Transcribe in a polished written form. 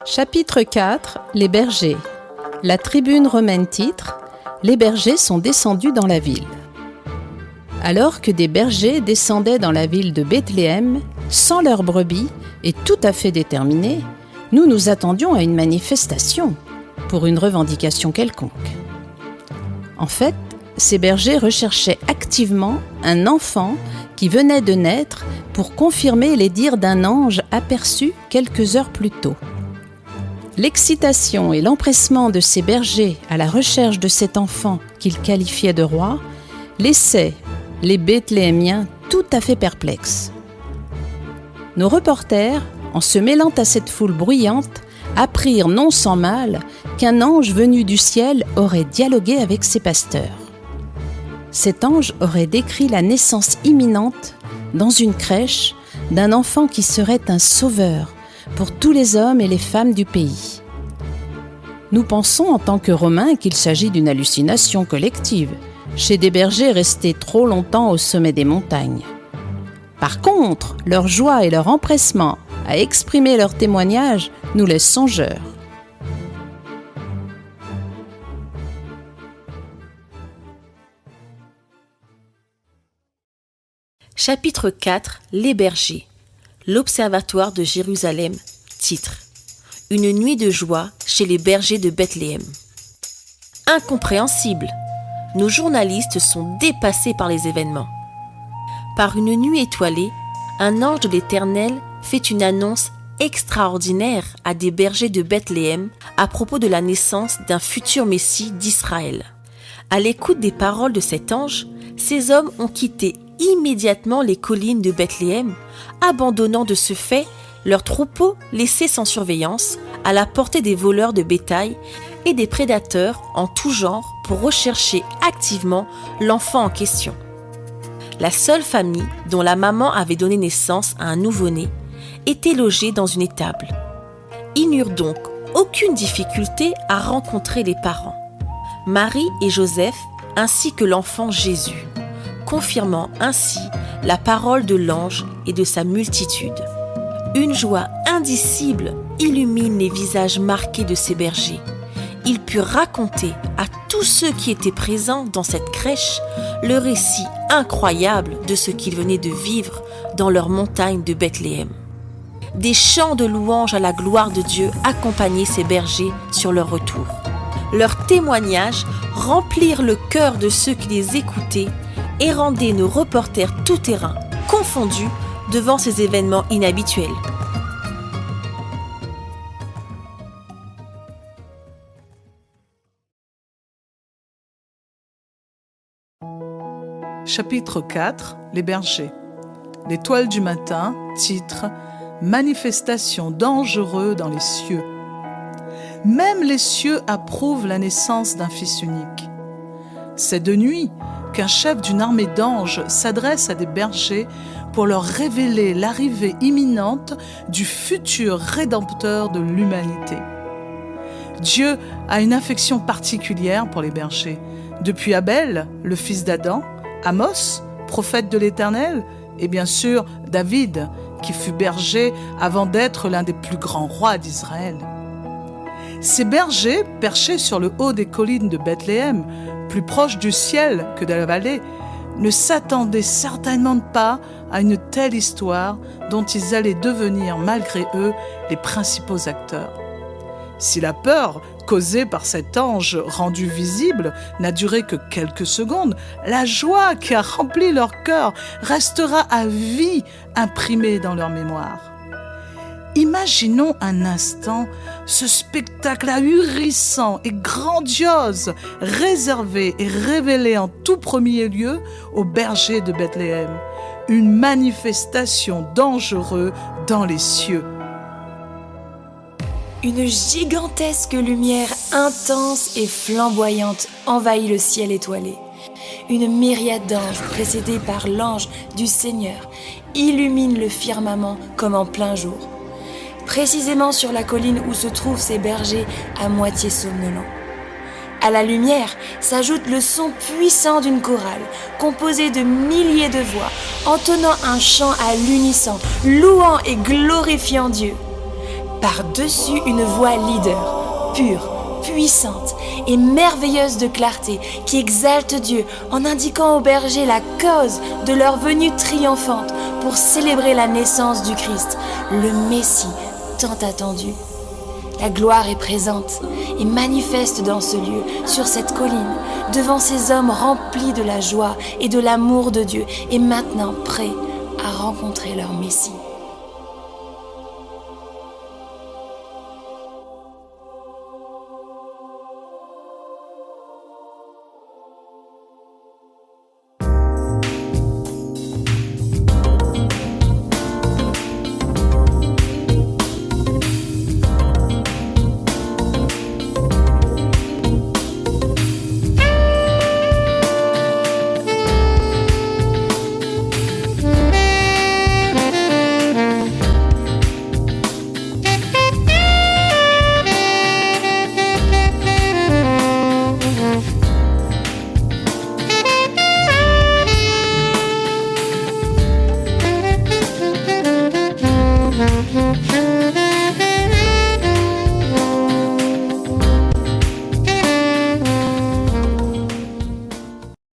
Chapitre 4. Les bergers. La tribune romaine titre « Les bergers sont descendus dans la ville ». Alors que des bergers descendaient dans la ville de Bethléem, sans leurs brebis et tout à fait déterminés, nous nous attendions à une manifestation pour une revendication quelconque. En fait, ces bergers recherchaient activement un enfant qui venait de naître pour confirmer les dires d'un ange aperçu quelques heures plus tôt. L'excitation et l'empressement de ces bergers à la recherche de cet enfant qu'ils qualifiaient de roi laissaient les Bethléemiens tout à fait perplexes. Nos reporters, en se mêlant à cette foule bruyante, apprirent non sans mal qu'un ange venu du ciel aurait dialogué avec ses pasteurs. Cet ange aurait décrit la naissance imminente, dans une crèche, d'un enfant qui serait un sauveur pour tous les hommes et les femmes du pays. Nous pensons en tant que Romains qu'il s'agit d'une hallucination collective, chez des bergers restés trop longtemps au sommet des montagnes. Par contre, leur joie et leur empressement à exprimer leur témoignage nous laissent songeurs. Chapitre 4. Les bergers. L'Observatoire de Jérusalem. Titre. Une nuit de joie chez les bergers de Bethléem. Incompréhensible. Nos journalistes sont dépassés par les événements. Par une nuit étoilée, un ange de l'Éternel fait une annonce extraordinaire à des bergers de Bethléem à propos de la naissance d'un futur Messie d'Israël. À l'écoute des paroles de cet ange, ces hommes ont quitté immédiatement les collines de Bethléem, abandonnant de ce fait leurs troupeaux laissés sans surveillance, à la portée des voleurs de bétail et des prédateurs en tout genre pour rechercher activement l'enfant en question. La seule famille dont la maman avait donné naissance à un nouveau-né était logée dans une étable. Ils n'eurent donc aucune difficulté à rencontrer les parents, Marie et Joseph, ainsi que l'enfant Jésus, confirmant ainsi la parole de l'ange et de sa multitude. Une joie indicible illumine les visages marqués de ces bergers. Ils purent raconter à tous ceux qui étaient présents dans cette crèche le récit incroyable de ce qu'ils venaient de vivre dans leur montagne de Bethléem. Des chants de louanges à la gloire de Dieu accompagnaient ces bergers sur leur retour. Leurs témoignages remplirent le cœur de ceux qui les écoutaient et rendaient nos reporters tout-terrain confondus devant ces événements inhabituels. Chapitre 4. Les bergers. L'étoile du matin, titre « Manifestation dangereux dans les cieux ». Même les cieux approuvent la naissance d'un fils unique. C'est de nuit qu'un chef d'une armée d'anges s'adresse à des bergers pour leur révéler l'arrivée imminente du futur rédempteur de l'humanité. Dieu a une affection particulière pour les bergers. Depuis Abel, le fils d'Adam, Amos, prophète de l'Éternel, et bien sûr David, qui fut berger avant d'être l'un des plus grands rois d'Israël. Ces bergers, perchés sur le haut des collines de Bethléem, plus proches du ciel que de la vallée, ne s'attendaient certainement pas à une telle histoire dont ils allaient devenir malgré eux les principaux acteurs. Si la peur causée par cet ange rendu visible n'a duré que quelques secondes, la joie qui a rempli leur cœur restera à vie imprimée dans leur mémoire. Imaginons un instant ce spectacle ahurissant et grandiose, réservé et révélé en tout premier lieu aux bergers de Bethléem. Une manifestation dangereuse dans les cieux. Une gigantesque lumière intense et flamboyante envahit le ciel étoilé. Une myriade d'anges, précédés par l'ange du Seigneur, illumine le firmament comme en plein jour. Précisément sur la colline où se trouvent ces bergers à moitié somnolents. À la lumière s'ajoute le son puissant d'une chorale, composée de milliers de voix, entonnant un chant à l'unisson, louant et glorifiant Dieu. Par-dessus une voix leader, pure, puissante et merveilleuse de clarté, qui exalte Dieu en indiquant aux bergers la cause de leur venue triomphante pour célébrer la naissance du Christ, le Messie tant attendu. La gloire est présente et manifeste dans ce lieu, sur cette colline, devant ces hommes remplis de la joie et de l'amour de Dieu et maintenant prêts à rencontrer leur Messie.